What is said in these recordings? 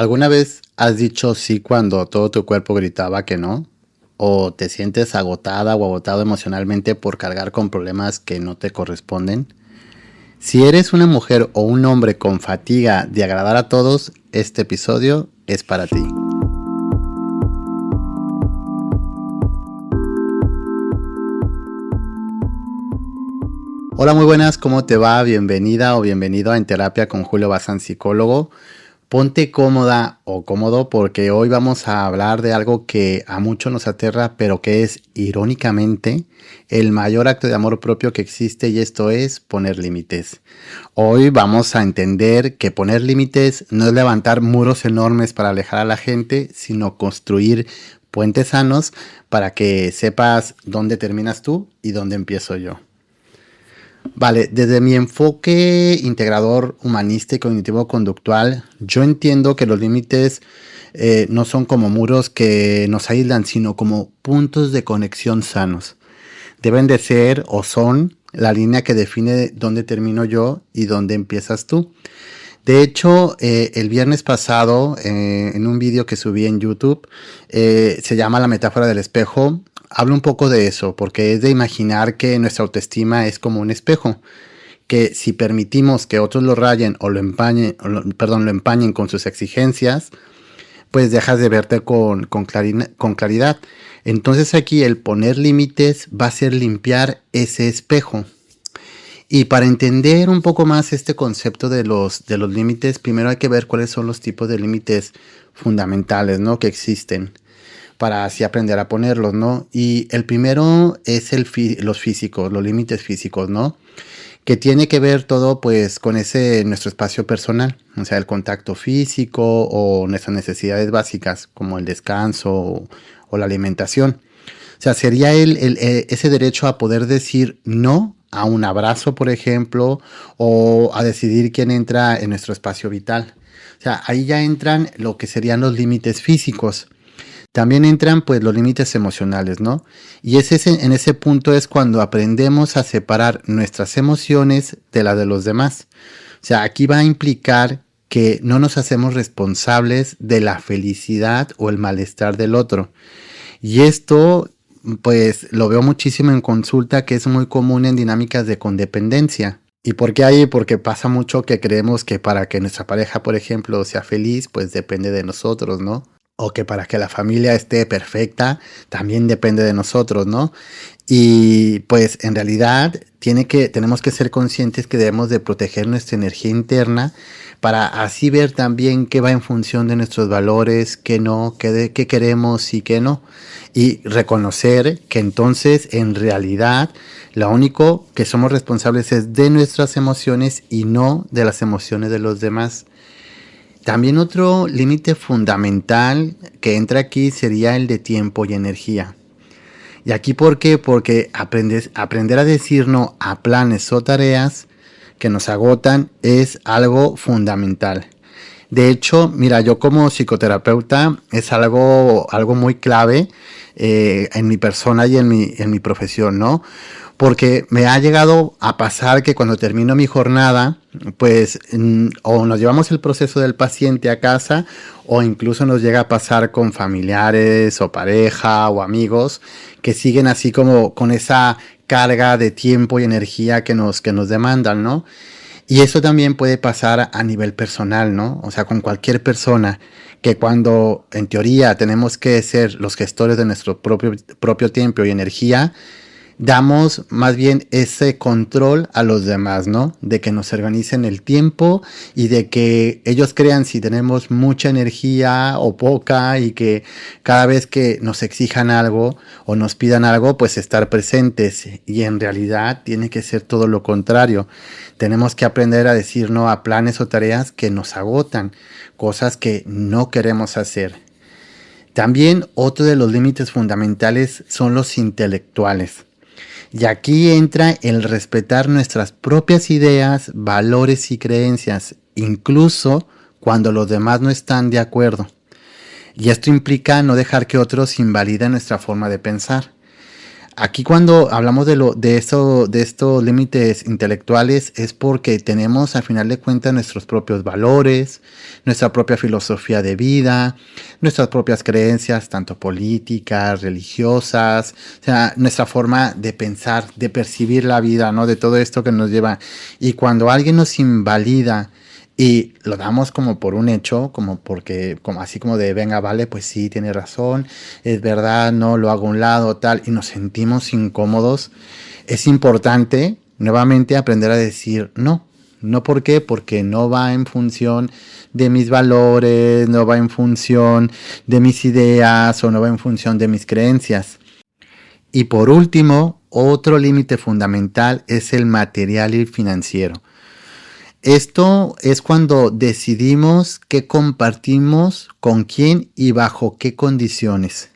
¿Alguna vez has dicho sí cuando todo tu cuerpo gritaba que no? ¿O te sientes agotada o agotado emocionalmente por cargar con problemas que no te corresponden? Si eres una mujer o un hombre con fatiga de agradar a todos, este episodio es para ti. Hola, muy buenas, ¿cómo te va? Bienvenida o bienvenido a En Terapia con Julio Bazán, psicólogo. Ponte cómoda o cómodo porque hoy vamos a hablar de algo que a muchos nos aterra, pero que es, irónicamente, el mayor acto de amor propio que existe, y esto es poner límites. Hoy vamos a entender que poner límites no es levantar muros enormes para alejar a la gente, sino construir puentes sanos para que sepas dónde terminas tú y dónde empiezo yo. Vale, desde mi enfoque integrador, humanista y cognitivo-conductual, yo entiendo que los límites no son como muros que nos aíslan, sino como puntos de conexión sanos. Deben de ser o son la línea que define dónde termino yo y dónde empiezas tú. De hecho, el viernes pasado, en un vídeo que subí en YouTube, se llama La metáfora del espejo. Hablo un poco de eso, porque es de imaginar que nuestra autoestima es como un espejo, que si permitimos que otros lo rayen o lo empañen, lo empañen con sus exigencias, pues dejas de verte con claridad. Entonces aquí el poner límites va a ser limpiar ese espejo. Y para entender un poco más este concepto de los límites, primero hay que ver cuáles son los tipos de límites fundamentales, ¿no?, que existen, para así aprender a ponerlos, ¿no? Y el primero es los físicos, los límites físicos, ¿no? Que tiene que ver todo pues con nuestro espacio personal, o sea, el contacto físico o nuestras necesidades básicas como el descanso o la alimentación. O sea, sería ese derecho a poder decir no a un abrazo, por ejemplo, o a decidir quién entra en nuestro espacio vital. O sea, ahí ya entran lo que serían los límites físicos. También entran pues los límites emocionales, ¿no? Y en ese punto es cuando aprendemos a separar nuestras emociones de las de los demás. O sea, aquí va a implicar que no nos hacemos responsables de la felicidad o el malestar del otro. Y esto pues lo veo muchísimo en consulta, que es muy común en dinámicas de codependencia. ¿Y por qué ahí? Porque pasa mucho que creemos que para que nuestra pareja, por ejemplo, sea feliz, pues depende de nosotros, ¿no? O que para que la familia esté perfecta, también depende de nosotros, ¿no? Y pues en realidad tenemos que ser conscientes que debemos de proteger nuestra energía interna para así ver también qué va en función de nuestros valores, qué no, qué queremos y qué no. Y reconocer que entonces en realidad lo único que somos responsables es de nuestras emociones y no de las emociones de los demás. También otro límite fundamental que entra aquí sería el de tiempo y energía. ¿Y aquí por qué? Porque aprender a decir no a planes o tareas que nos agotan es algo fundamental. De hecho, mira, yo como psicoterapeuta es algo muy clave en mi persona y en mi profesión, ¿no? Porque me ha llegado a pasar que cuando termino mi jornada, pues o nos llevamos el proceso del paciente a casa, o incluso nos llega a pasar con familiares o pareja o amigos que siguen así como con esa carga de tiempo y energía que nos demandan, ¿no? Y eso también puede pasar a nivel personal, ¿no? O sea, con cualquier persona, que cuando en teoría tenemos que ser los gestores de nuestro propio tiempo y energía, damos más bien ese control a los demás, ¿no? De que nos organicen el tiempo y de que ellos crean si tenemos mucha energía o poca, y que cada vez que nos exijan algo o nos pidan algo, pues estar presentes. Y en realidad tiene que ser todo lo contrario. Tenemos que aprender a decir no a planes o tareas que nos agotan, cosas que no queremos hacer. También otro de los límites fundamentales son los intelectuales. Y aquí entra el respetar nuestras propias ideas, valores y creencias, incluso cuando los demás no están de acuerdo. Y esto implica no dejar que otros invaliden nuestra forma de pensar. Aquí cuando hablamos de estos límites intelectuales es porque tenemos al final de cuentas nuestros propios valores, nuestra propia filosofía de vida, nuestras propias creencias, tanto políticas, religiosas, o sea, nuestra forma de pensar, de percibir la vida, ¿no? De todo esto que nos lleva. Y cuando alguien nos invalida y lo damos como por un hecho, como porque, como así como de, venga, vale, pues sí, tiene razón, es verdad, no, lo hago a un lado, tal, y nos sentimos incómodos. Es importante, nuevamente, aprender a decir no. No, ¿por qué? Porque no va en función de mis valores, no va en función de mis ideas o no va en función de mis creencias. Y por último, otro límite fundamental es el material y el financiero. Esto es cuando decidimos qué compartimos, con quién y bajo qué condiciones.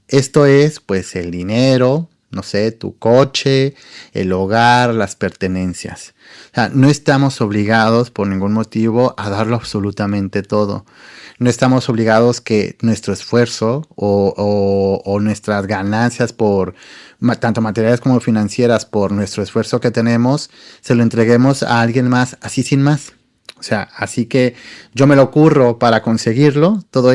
Esto es pues el dinero, no sé, tu coche, el hogar, las pertenencias. O sea, no estamos obligados por ningún motivo a darlo absolutamente todo. No estamos obligados que nuestro esfuerzo o nuestras ganancias por tanto materiales como financieras por nuestro esfuerzo que tenemos, se lo entreguemos a alguien más así sin más. O sea, así que yo me lo curro para conseguirlo, todo a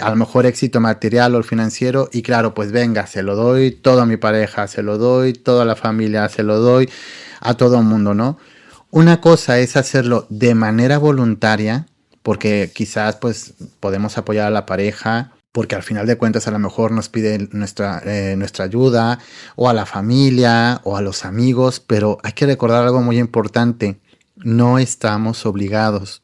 lo mejor éxito material o financiero, y claro, pues venga, se lo doy todo a mi pareja, se lo doy toda la familia, se lo doy a todo el mundo, ¿no? Una cosa es hacerlo de manera voluntaria, porque quizás pues podemos apoyar a la pareja, porque al final de cuentas a lo mejor nos pide nuestra ayuda, o a la familia, o a los amigos, pero hay que recordar algo muy importante, no estamos obligados.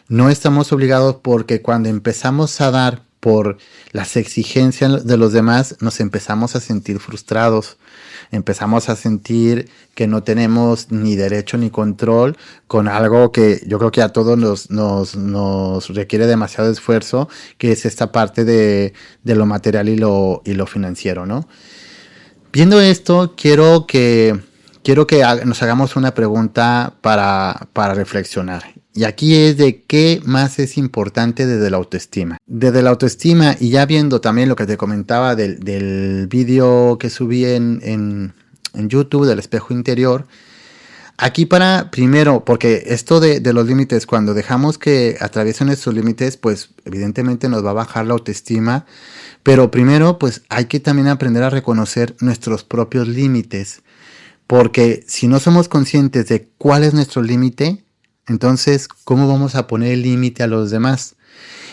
No estamos obligados porque cuando empezamos a dar por las exigencias de los demás, nos empezamos a sentir frustrados. Empezamos a sentir que no tenemos ni derecho ni control con algo que yo creo que a todos nos requiere demasiado esfuerzo, que es esta parte de lo material y lo financiero, ¿no? Viendo esto, quiero que nos hagamos una pregunta para reflexionar. Y aquí es de qué más es importante desde la autoestima. Desde la autoestima, y ya viendo también lo que te comentaba del vídeo que subí en YouTube, del espejo interior, aquí primero, porque esto de los límites, cuando dejamos que atraviesen nuestros límites, pues evidentemente nos va a bajar la autoestima, pero primero pues hay que también aprender a reconocer nuestros propios límites, porque si no somos conscientes de cuál es nuestro límite, entonces, ¿cómo vamos a poner el límite a los demás?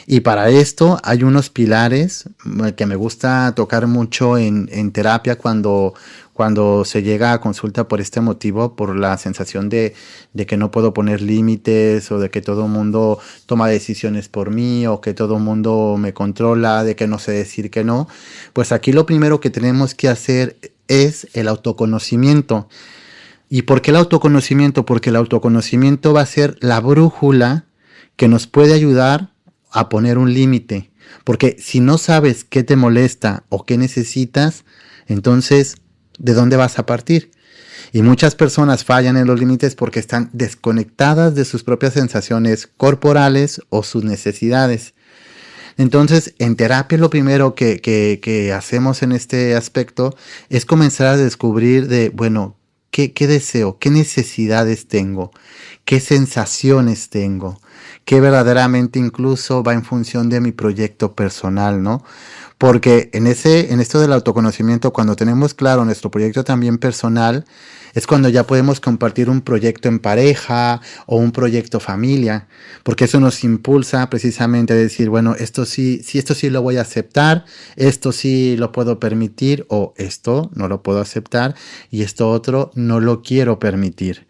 Y para esto hay unos pilares que me gusta tocar mucho en terapia cuando se llega a consulta por este motivo, por la sensación de que no puedo poner límites, o de que todo el mundo toma decisiones por mí, o que todo el mundo me controla, de que no sé decir que no. Pues aquí lo primero que tenemos que hacer es el autoconocimiento. ¿Y por qué el autoconocimiento? Porque el autoconocimiento va a ser la brújula que nos puede ayudar a poner un límite. Porque si no sabes qué te molesta o qué necesitas, entonces, ¿de dónde vas a partir? Y muchas personas fallan en los límites porque están desconectadas de sus propias sensaciones corporales o sus necesidades. Entonces, en terapia lo primero que hacemos en este aspecto es comenzar a descubrir bueno, ¿qué deseo? ¿Qué necesidades tengo? ¿Qué sensaciones tengo? ¿Qué verdaderamente incluso va en función de mi proyecto personal, ¿no? Porque en esto del autoconocimiento, cuando tenemos claro nuestro proyecto también personal, es cuando ya podemos compartir un proyecto en pareja o un proyecto familia, porque eso nos impulsa precisamente a decir, bueno, esto sí lo voy a aceptar, esto sí lo puedo permitir, o esto no lo puedo aceptar y esto otro no lo quiero permitir.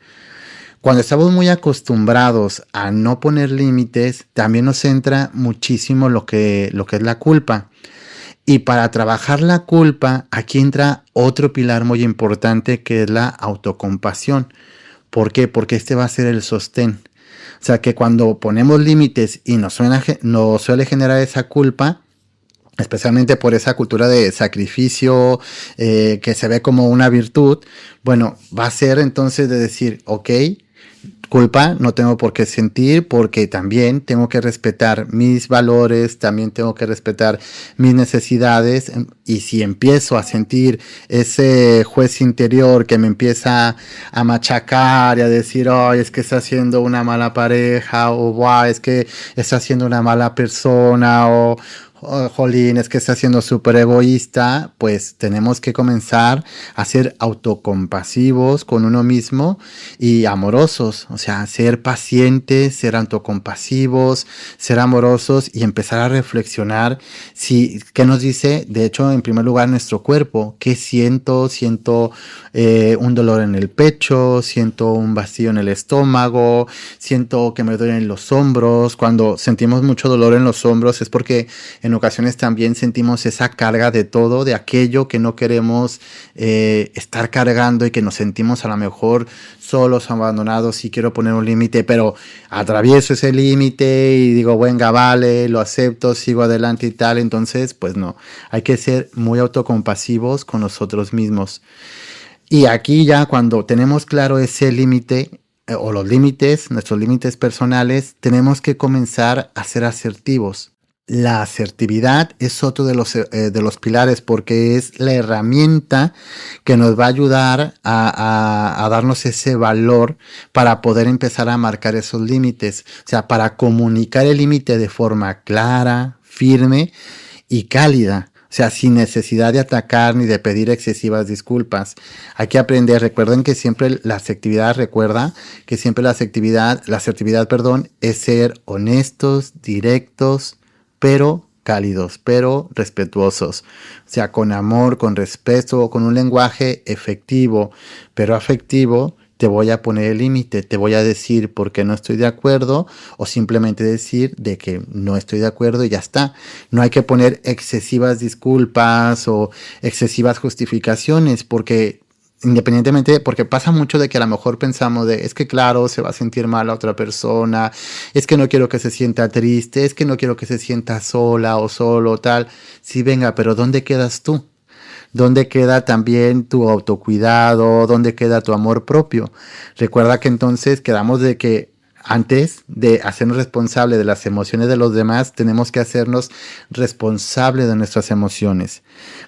Cuando estamos muy acostumbrados a no poner límites, también nos entra muchísimo lo que es la culpa. Y para trabajar la culpa, aquí entra otro pilar muy importante, que es la autocompasión. ¿Por qué? Porque este va a ser el sostén. O sea que cuando ponemos límites y nos suele generar esa culpa, especialmente por esa cultura de sacrificio que se ve como una virtud, bueno, va a ser entonces de decir, ok, Culpa no tengo por qué sentir porque también tengo que respetar mis valores, también tengo que respetar mis necesidades y si empiezo a sentir ese juez interior que me empieza a machacar y a decir, oh, es que está haciendo una mala pareja o wow, es que está haciendo una mala persona o oh, jolín, es que está siendo súper egoísta, pues tenemos que comenzar a ser autocompasivos con uno mismo y amorosos, o sea, ser pacientes, ser autocompasivos, ser amorosos y empezar a reflexionar si, qué nos dice, de hecho, en primer lugar, nuestro cuerpo, qué siento, siento un dolor en el pecho, siento un vacío en el estómago, siento que me duelen los hombros, cuando sentimos mucho dolor en los hombros es porque en ocasiones también sentimos esa carga de todo, de aquello que no queremos estar cargando y que nos sentimos a lo mejor solos, abandonados y quiero poner un límite, pero atravieso ese límite y digo, venga, vale, lo acepto, sigo adelante y tal. Entonces, pues no, hay que ser muy autocompasivos con nosotros mismos. Y aquí ya cuando tenemos claro ese límite o los límites, nuestros límites personales, tenemos que comenzar a ser asertivos. La asertividad es otro de los pilares porque es la herramienta que nos va a ayudar a darnos ese valor para poder empezar a marcar esos límites. O sea, para comunicar el límite de forma clara, firme y cálida. O sea, sin necesidad de atacar ni de pedir excesivas disculpas. Hay que aprender, recuerden que siempre la asertividad, la asertividad, perdón, es ser honestos, directos, pero cálidos, pero respetuosos. O sea, con amor, con respeto, con un lenguaje efectivo, pero afectivo. Te voy a poner el límite, te voy a decir por qué no estoy de acuerdo o simplemente decir de que no estoy de acuerdo y ya está. No hay que poner excesivas disculpas o excesivas justificaciones porque independientemente, porque pasa mucho de que a lo mejor pensamos de, es que claro, se va a sentir mal la otra persona, es que no quiero que se sienta triste, es que no quiero que se sienta sola o solo, tal. Sí, venga, pero ¿dónde quedas tú? ¿Dónde queda también tu autocuidado? ¿Dónde queda tu amor propio? Recuerda que entonces quedamos de que antes de hacernos responsable de las emociones de los demás, tenemos que hacernos responsable de nuestras emociones.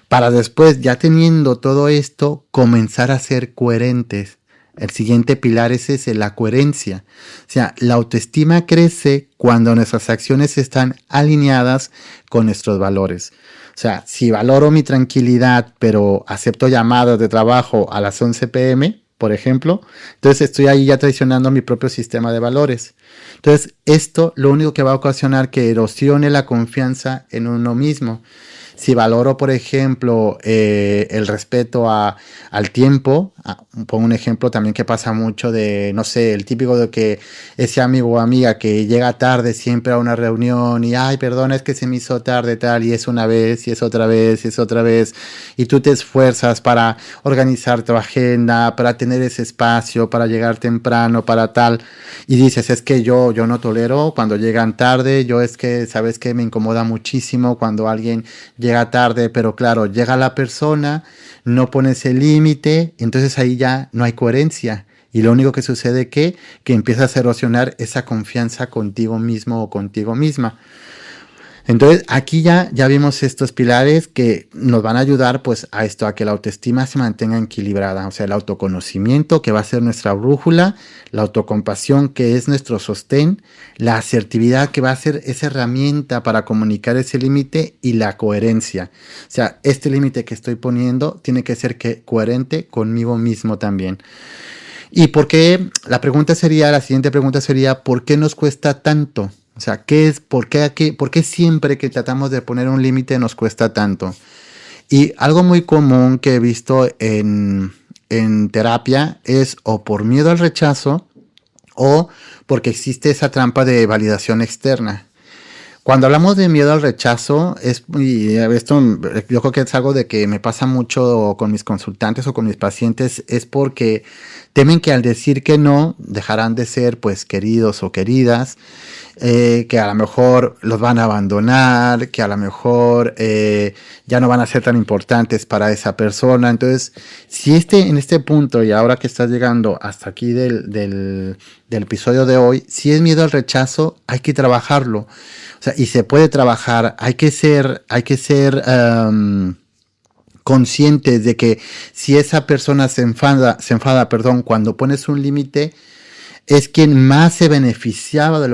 Para después, ya teniendo todo esto, comenzar a ser coherentes. El siguiente pilar es ese, la coherencia. O sea, la autoestima crece cuando nuestras acciones están alineadas con nuestros valores. O sea, si valoro mi tranquilidad, pero acepto llamadas de trabajo a las 11 p.m., por ejemplo, entonces estoy ahí ya traicionando mi propio sistema de valores. Entonces, esto lo único que va a ocasionar que erosione la confianza en uno mismo. Si valoro, por ejemplo, el respeto al tiempo, pongo un ejemplo también que pasa mucho de, no sé, el típico de que ese amigo o amiga que llega tarde siempre a una reunión y, ay, perdona, es que se me hizo tarde tal, y es una vez, y es otra vez, y es otra vez, y tú te esfuerzas para organizar tu agenda, para tener ese espacio, para llegar temprano, para tal, y dices, es que yo no tolero cuando llegan tarde, yo es que, ¿sabes qué? Me incomoda muchísimo cuando alguien llega tarde, pero claro, llega la persona, no pones el límite, entonces ahí ya no hay coherencia. Y lo único que sucede que empiezas a erosionar esa confianza contigo mismo o contigo misma. Entonces aquí ya vimos estos pilares que nos van a ayudar pues a esto, a que la autoestima se mantenga equilibrada, o sea, el autoconocimiento que va a ser nuestra brújula, la autocompasión que es nuestro sostén, la asertividad que va a ser esa herramienta para comunicar ese límite y la coherencia. O sea, este límite que estoy poniendo tiene que ser coherente conmigo mismo también. ¿Y por qué? La siguiente pregunta sería, ¿por qué nos cuesta tanto? O sea, por qué siempre que tratamos de poner un límite nos cuesta tanto? Y algo muy común que he visto en terapia es o por miedo al rechazo o porque existe esa trampa de validación externa. Cuando hablamos de miedo al rechazo, y esto yo creo que es algo de que me pasa mucho con mis consultantes o con mis pacientes, es porque Temen que al decir que no, dejarán de ser pues queridos o queridas, que a lo mejor los van a abandonar, que a lo mejor ya no van a ser tan importantes para esa persona. Entonces, si en este punto y ahora que estás llegando hasta aquí del episodio de hoy, si es miedo al rechazo, hay que trabajarlo. O sea, y se puede trabajar, hay que ser conscientes de que si esa persona se enfada, perdón, cuando pones un límite, es quien más se beneficiaba de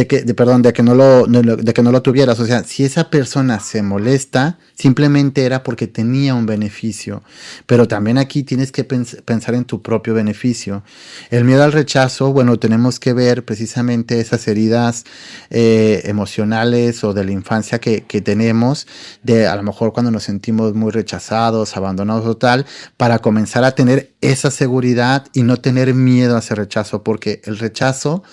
que no lo tuvieras. O sea, si esa persona se molesta, simplemente era porque tenía un beneficio. Pero también aquí tienes que pensar en tu propio beneficio. El miedo al rechazo, bueno, tenemos que ver precisamente esas heridas emocionales o de la infancia que tenemos, de a lo mejor cuando nos sentimos muy rechazados, abandonados o tal, para comenzar a tener esa seguridad y no tener miedo a ese rechazo, porque el rechazo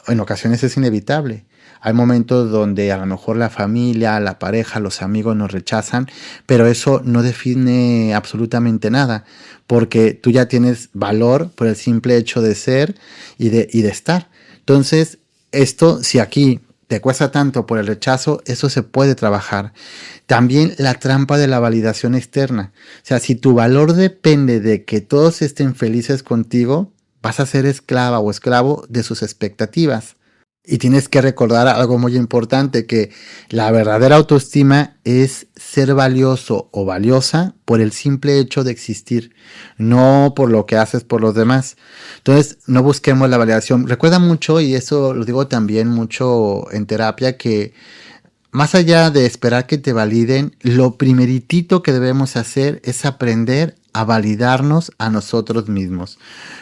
en ocasiones es inevitable. Hay momentos donde a lo mejor la familia, la pareja, los amigos nos rechazan, pero eso no define absolutamente nada, porque tú ya tienes valor por el simple hecho de ser y de estar. Entonces, si aquí te cuesta tanto por el rechazo, eso se puede trabajar. También la trampa de la validación externa. O sea, si tu valor depende de que todos estén felices contigo, vas a ser esclava o esclavo de sus expectativas. Y tienes que recordar algo muy importante, que la verdadera autoestima es ser valioso o valiosa por el simple hecho de existir, no por lo que haces por los demás. Entonces, no busquemos la validación. Recuerda mucho, y eso lo digo también mucho en terapia, que más allá de esperar que te validen, lo primeritito que debemos hacer es aprender a validarnos a nosotros mismos,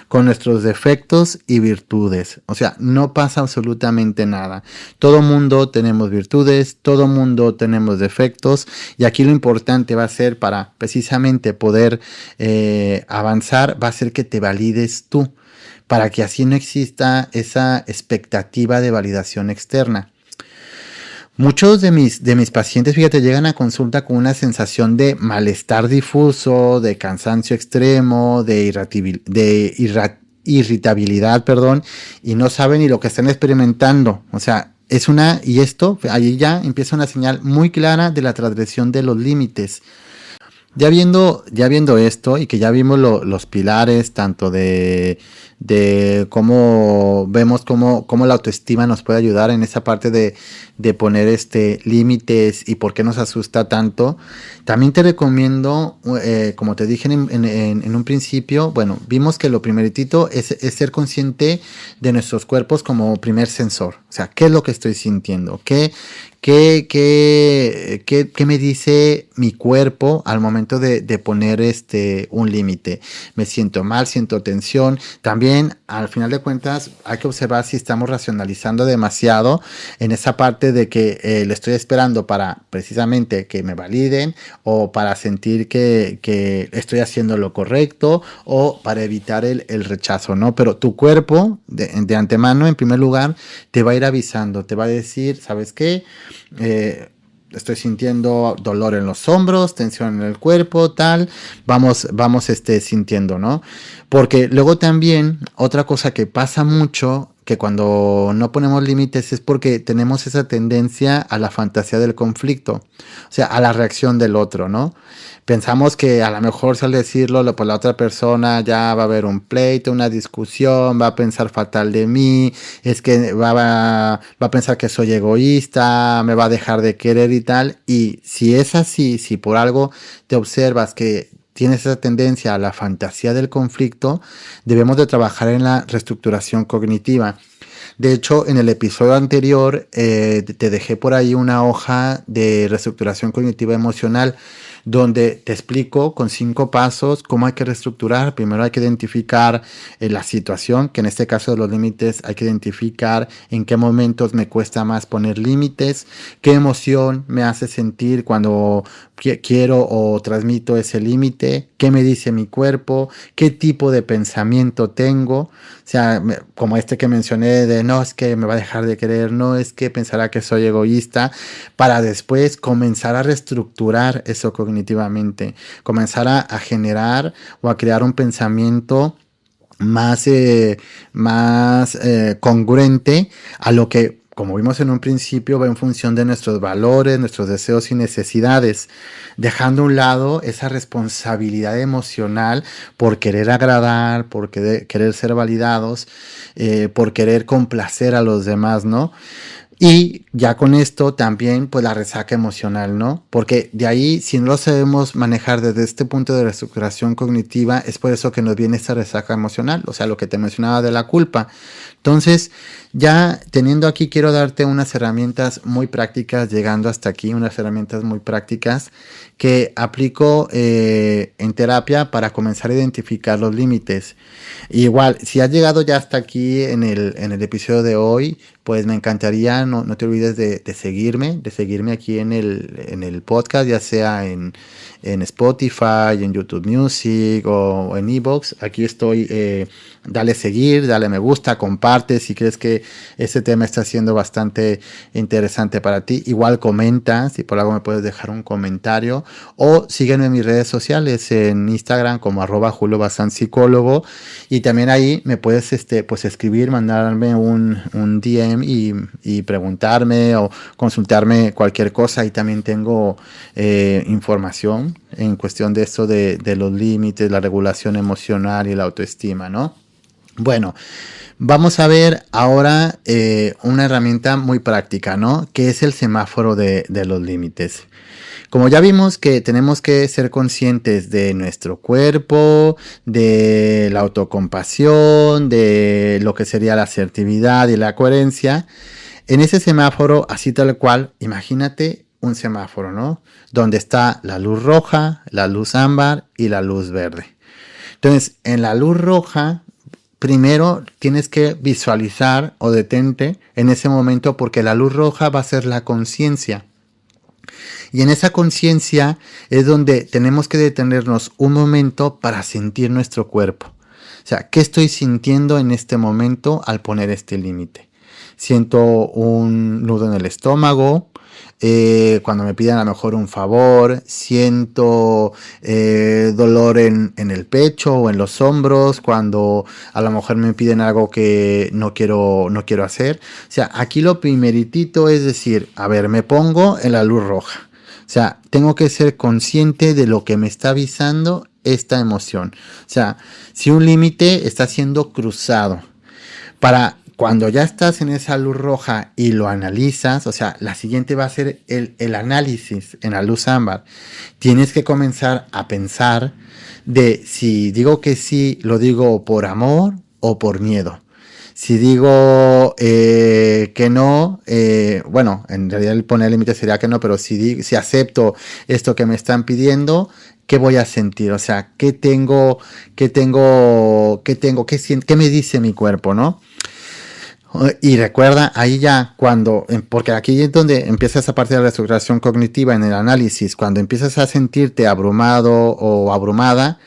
con nuestros defectos y virtudes. O sea, no pasa absolutamente nada. Todo mundo tenemos virtudes, todo mundo tenemos defectos, y aquí lo importante va a ser, para precisamente poder avanzar, va a ser que te valides tú, para que así no exista esa expectativa de validación externa. Muchos de mis pacientes, fíjate, llegan a consulta con una sensación de malestar difuso, de cansancio extremo, irritabilidad, perdón, y no saben ni lo que están experimentando. O sea, y esto, ahí ya empieza una señal muy clara de la transgresión de los límites. Ya viendo esto, y que ya vimos los pilares tanto de cómo vemos cómo la autoestima nos puede ayudar en esa parte de poner límites y por qué nos asusta tanto, también te recomiendo, como te dije en un principio, bueno, vimos que lo primeritito es ser consciente de nuestros cuerpos como primer sensor. O sea, ¿qué es lo que estoy sintiendo? ¿Qué me dice mi cuerpo al momento de poner un límite? Me siento mal, siento tensión. También, al final de cuentas, hay que observar si estamos racionalizando demasiado en esa parte de que le estoy esperando para precisamente que me validen, o para sentir que estoy haciendo lo correcto, o para evitar el rechazo, ¿no? Pero tu cuerpo, de antemano, en primer lugar, te va a ir avisando, te va a decir, ¿sabes qué? Estoy sintiendo dolor en los hombros, tensión en el cuerpo, tal, vamos sintiendo, ¿no? Porque luego también otra cosa que pasa mucho, que cuando no ponemos límites, es porque tenemos esa tendencia a la fantasía del conflicto, o sea, a la reacción del otro, ¿no? Pensamos que a lo mejor, si al decirlo, pues la otra persona ya va a haber un pleito, una discusión, va a pensar fatal de mí, es que va a pensar que soy egoísta, me va a dejar de querer y tal. Y si es así, si por algo te observas que tienes esa tendencia a la fantasía del conflicto, debemos de trabajar en la reestructuración cognitiva. De hecho, en el episodio anterior te dejé por ahí una hoja de reestructuración cognitiva emocional, donde te explico con 5 pasos cómo hay que reestructurar. Primero hay que identificar la situación, que en este caso de los límites hay que identificar en qué momentos me cuesta más poner límites, qué emoción me hace sentir cuando quiero o transmito ese límite, qué me dice mi cuerpo, qué tipo de pensamiento tengo, o sea, como este que mencioné de no es que me va a dejar de querer, no es que pensará que soy egoísta, para después comenzar a reestructurar eso cognitivamente, comenzar a generar o a crear un pensamiento más congruente a lo que, como vimos en un principio, va en función de nuestros valores, nuestros deseos y necesidades, dejando a un lado esa responsabilidad emocional por querer agradar, por querer ser validados, por querer complacer a los demás, ¿no? Y ya con esto también pues la resaca emocional, ¿no? Porque de ahí si no lo sabemos manejar desde este punto de reestructuración cognitiva es por eso que nos viene esta resaca emocional, o sea, lo que te mencionaba de la culpa. Entonces, ya teniendo aquí quiero darte unas herramientas muy prácticas, llegando hasta aquí, unas herramientas muy prácticas que aplico en terapia para comenzar a identificar los límites. Igual, si has llegado ya hasta aquí en el episodio de hoy, pues me encantaría, no te olvides de seguirme aquí en el podcast, ya sea en Spotify, en YouTube Music o en Evox. Aquí estoy, dale seguir, dale me gusta, comparte si crees que este tema está siendo bastante interesante para ti. Igual comenta, si por algo me puedes dejar un comentario o sígueme en mis redes sociales, en Instagram como @JulioBazanPsicólogo, y también ahí me puedes pues escribir, mandarme un DM y preguntarme o consultarme cualquier cosa. Y también tengo información en cuestión de esto de los límites, la regulación emocional y la autoestima, ¿no? Bueno, vamos a ver ahora una herramienta muy práctica, ¿no? Que es el semáforo de los límites. Como ya vimos que tenemos que ser conscientes de nuestro cuerpo, de la autocompasión, de lo que sería la asertividad y la coherencia, en ese semáforo, así tal cual, imagínate un semáforo, ¿no? Donde está la luz roja, la luz ámbar y la luz verde. Entonces, en la luz roja, primero tienes que visualizar o detente en ese momento, porque la luz roja va a ser la conciencia. Y en esa conciencia es donde tenemos que detenernos un momento para sentir nuestro cuerpo. O sea, ¿qué estoy sintiendo en este momento al poner este límite? Siento un nudo en el estómago, cuando me piden a lo mejor un favor, siento dolor en el pecho o en los hombros, cuando a lo mejor me piden algo que no quiero hacer. O sea, aquí lo primeritito es decir, a ver, me pongo en la luz roja. O sea, tengo que ser consciente de lo que me está avisando esta emoción. O sea, si un límite está siendo cruzado, para cuando ya estás en esa luz roja y lo analizas, o sea, la siguiente va a ser el análisis en la luz ámbar. Tienes que comenzar a pensar de si digo que sí, lo digo por amor o por miedo. Si digo que no, bueno, en realidad el poner límite sería que no, pero si acepto esto que me están pidiendo, ¿qué voy a sentir? O sea, ¿qué me dice mi cuerpo, no? Y recuerda, ahí ya cuando, porque aquí es donde empieza esa parte de la reestructuración cognitiva en el análisis, cuando empiezas a sentirte abrumado o abrumada,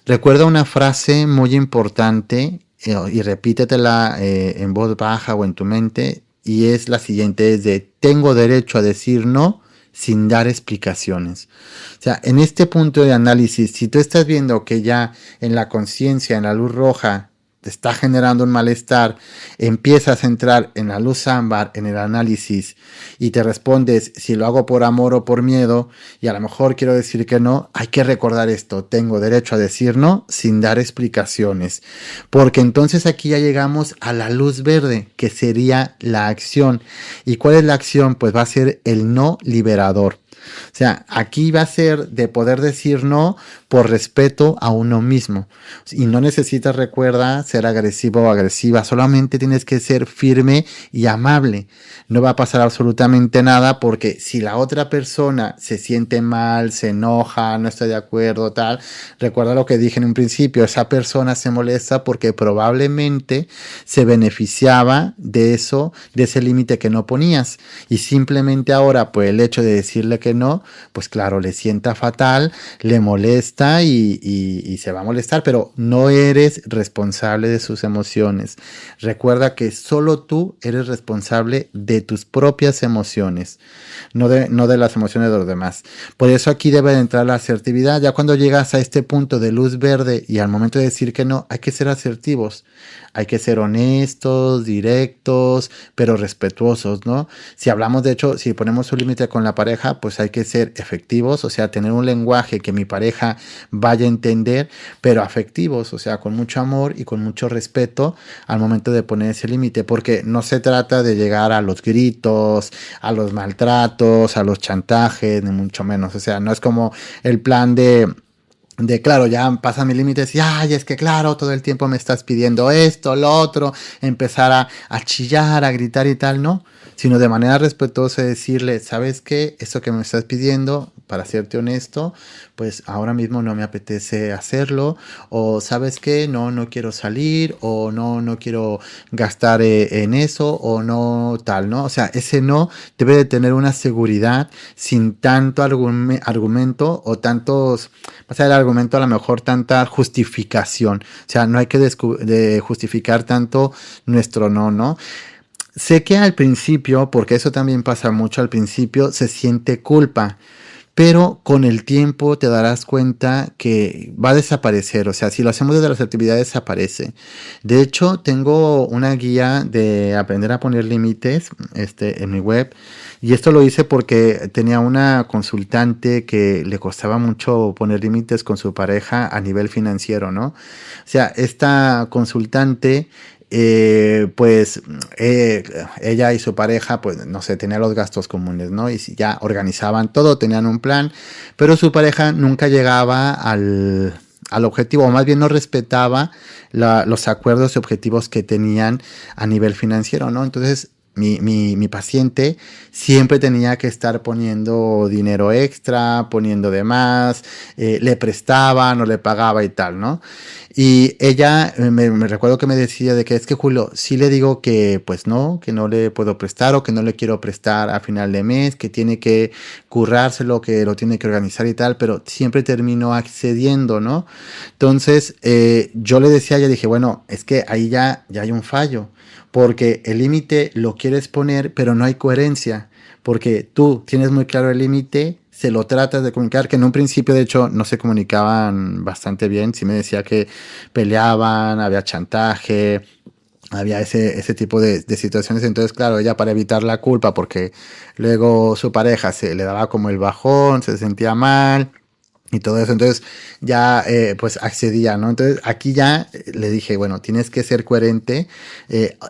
recuerda una frase muy importante y repítetela en voz baja o en tu mente, y es la siguiente, es de tengo derecho a decir no sin dar explicaciones. O sea, en este punto de análisis, si tú estás viendo que ya en la conciencia, en la luz roja, te está generando un malestar, empiezas a entrar en la luz ámbar, en el análisis, y te respondes si lo hago por amor o por miedo, y a lo mejor quiero decir que no, hay que recordar esto, tengo derecho a decir no sin dar explicaciones, porque entonces aquí ya llegamos a la luz verde, que sería la acción. ¿Y cuál es la acción? Pues va a ser el no liberador. O sea, aquí va a ser de poder decir no por respeto a uno mismo. Y no necesitas, recuerda, ser agresivo o agresiva. Solamente tienes que ser firme y amable. No va a pasar absolutamente nada, porque si la otra persona se siente mal, se enoja, no está de acuerdo, tal, recuerda lo que dije en un principio, esa persona se molesta porque probablemente se beneficiaba de eso, de ese límite que no ponías. Y simplemente ahora, por el hecho de decirle que no, pues claro, le sienta fatal, le molesta y se va a molestar, pero no eres responsable de sus emociones. Recuerda que solo tú eres responsable de tus propias emociones, no de las emociones de los demás. Por eso aquí debe de entrar la asertividad. Ya cuando llegas a este punto de luz verde y al momento de decir que no, hay que ser asertivos. Hay que ser honestos, directos, pero respetuosos, ¿no? Si hablamos, de hecho, si ponemos un límite con la pareja, pues hay que ser efectivos, o sea, tener un lenguaje que mi pareja vaya a entender, pero afectivos, o sea, con mucho amor y con mucho respeto al momento de poner ese límite, porque no se trata de llegar a los gritos, a los maltratos, a los chantajes, ni mucho menos, o sea, no es como el plan claro, ya pasa mis límites y ay, es que claro, todo el tiempo me estás pidiendo esto, lo otro, empezar a chillar, a gritar y tal, ¿no? Sino de manera respetuosa decirle, ¿sabes qué? Esto que me estás pidiendo, para serte honesto, pues ahora mismo no me apetece hacerlo, o ¿sabes qué? No quiero salir, o no quiero gastar en eso, o no tal, ¿no? O sea, ese no debe de tener una seguridad sin tanto argumento o tantos, más allá del argumento, a lo mejor tanta justificación. O sea, no hay que de justificar tanto nuestro no, ¿no? Sé que al principio, porque eso también pasa mucho al principio, se siente culpa. Pero con el tiempo te darás cuenta que va a desaparecer. O sea, si lo hacemos desde las actividades, desaparece. De hecho, tengo una guía de aprender a poner límites en mi web. Y esto lo hice porque tenía una consultante que le costaba mucho poner límites con su pareja a nivel financiero, ¿no? O sea, esta consultante pues ella y su pareja, pues no sé, tenían los gastos comunes, ¿no? Y si ya organizaban todo, tenían un plan, pero su pareja nunca llegaba al objetivo, o más bien no respetaba los acuerdos y objetivos que tenían a nivel financiero, ¿no? Entonces, mi paciente siempre tenía que estar poniendo dinero extra, poniendo de más, le prestaba, no le pagaba y tal, ¿no? Y ella, me recuerdo que me decía de que es que Julio, sí le digo que no le puedo prestar o que no le quiero prestar a final de mes, que tiene que currárselo, que lo tiene que organizar y tal, pero siempre termino accediendo, ¿no? Entonces, yo le decía, ya dije, bueno, es que ahí ya hay un fallo, porque el límite lo quieres poner, pero no hay coherencia, porque tú tienes muy claro el límite, se lo tratas de comunicar, que en un principio de hecho no se comunicaban bastante bien, sí me decía que peleaban, había chantaje, había ese tipo de situaciones, entonces claro, ella para evitar la culpa, porque luego su pareja se le daba como el bajón, se sentía mal, y todo eso, entonces ya pues accedía, ¿no? Entonces aquí ya le dije, bueno, tienes que ser coherente,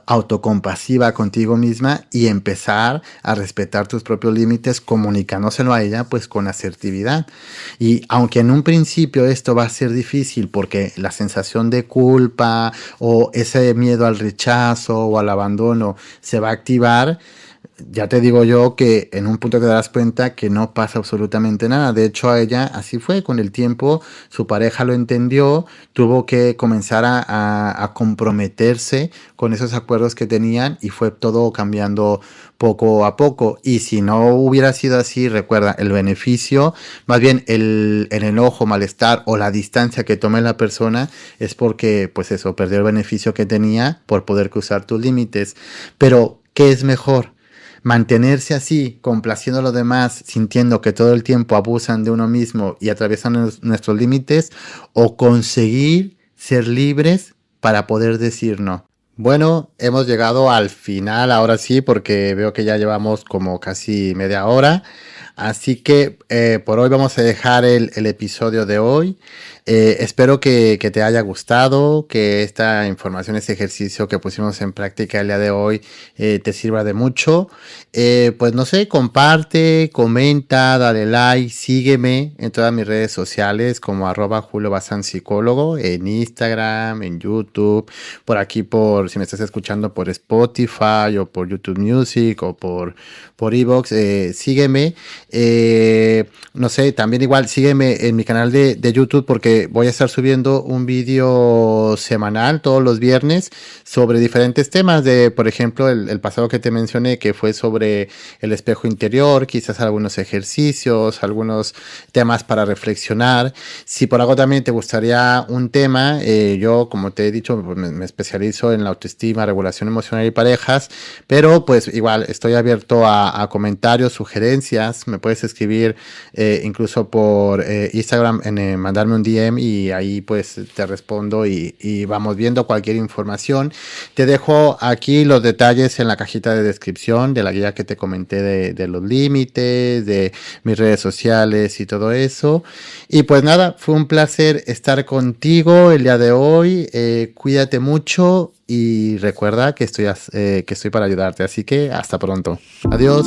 autocompasiva contigo misma y empezar a respetar tus propios límites, comunicándoselo a ella pues con asertividad. Y aunque en un principio esto va a ser difícil porque la sensación de culpa o ese miedo al rechazo o al abandono se va a activar, ya te digo yo que en un punto te darás cuenta que no pasa absolutamente nada. De hecho, a ella así fue. Con el tiempo, su pareja lo entendió, tuvo que comenzar a comprometerse con esos acuerdos que tenían y fue todo cambiando poco a poco. Y si no hubiera sido así, recuerda, el beneficio, más bien el enojo, malestar o la distancia que tome la persona es porque, pues eso, perdió el beneficio que tenía por poder cruzar tus límites. Pero, ¿qué es mejor? Mantenerse así, complaciendo a los demás, sintiendo que todo el tiempo abusan de uno mismo y atraviesan nuestros límites, o conseguir ser libres para poder decir no. Bueno, hemos llegado al final ahora sí, porque veo que ya llevamos como casi media hora. Así que por hoy vamos a dejar el episodio de hoy. Espero que te haya gustado, que esta información, este ejercicio que pusimos en práctica el día de hoy te sirva de mucho. Pues no sé, comparte, comenta, dale like, sígueme en todas mis redes sociales como @Julio Bazán Psicólogo, en Instagram, en YouTube, por aquí si me estás escuchando por Spotify o por YouTube Music o por Evox, sígueme. No sé, también igual sígueme en mi canal de YouTube porque voy a estar subiendo un vídeo semanal todos los viernes sobre diferentes temas de, por ejemplo, el pasado que te mencioné que fue sobre el espejo interior, quizás algunos ejercicios, algunos temas para reflexionar. Si por algo también te gustaría un tema, yo como te he dicho pues, me especializo en la autoestima, regulación emocional y parejas, pero pues igual estoy abierto a comentarios, sugerencias, me puedes escribir incluso por Instagram, mandarme un DM y ahí pues te respondo y vamos viendo cualquier información. Te dejo aquí los detalles en la cajita de descripción de la guía que te comenté de los límites, de mis redes sociales y todo eso. Y pues nada, fue un placer estar contigo el día de hoy. Cuídate mucho y recuerda que estoy para ayudarte. Así que hasta pronto. Adiós.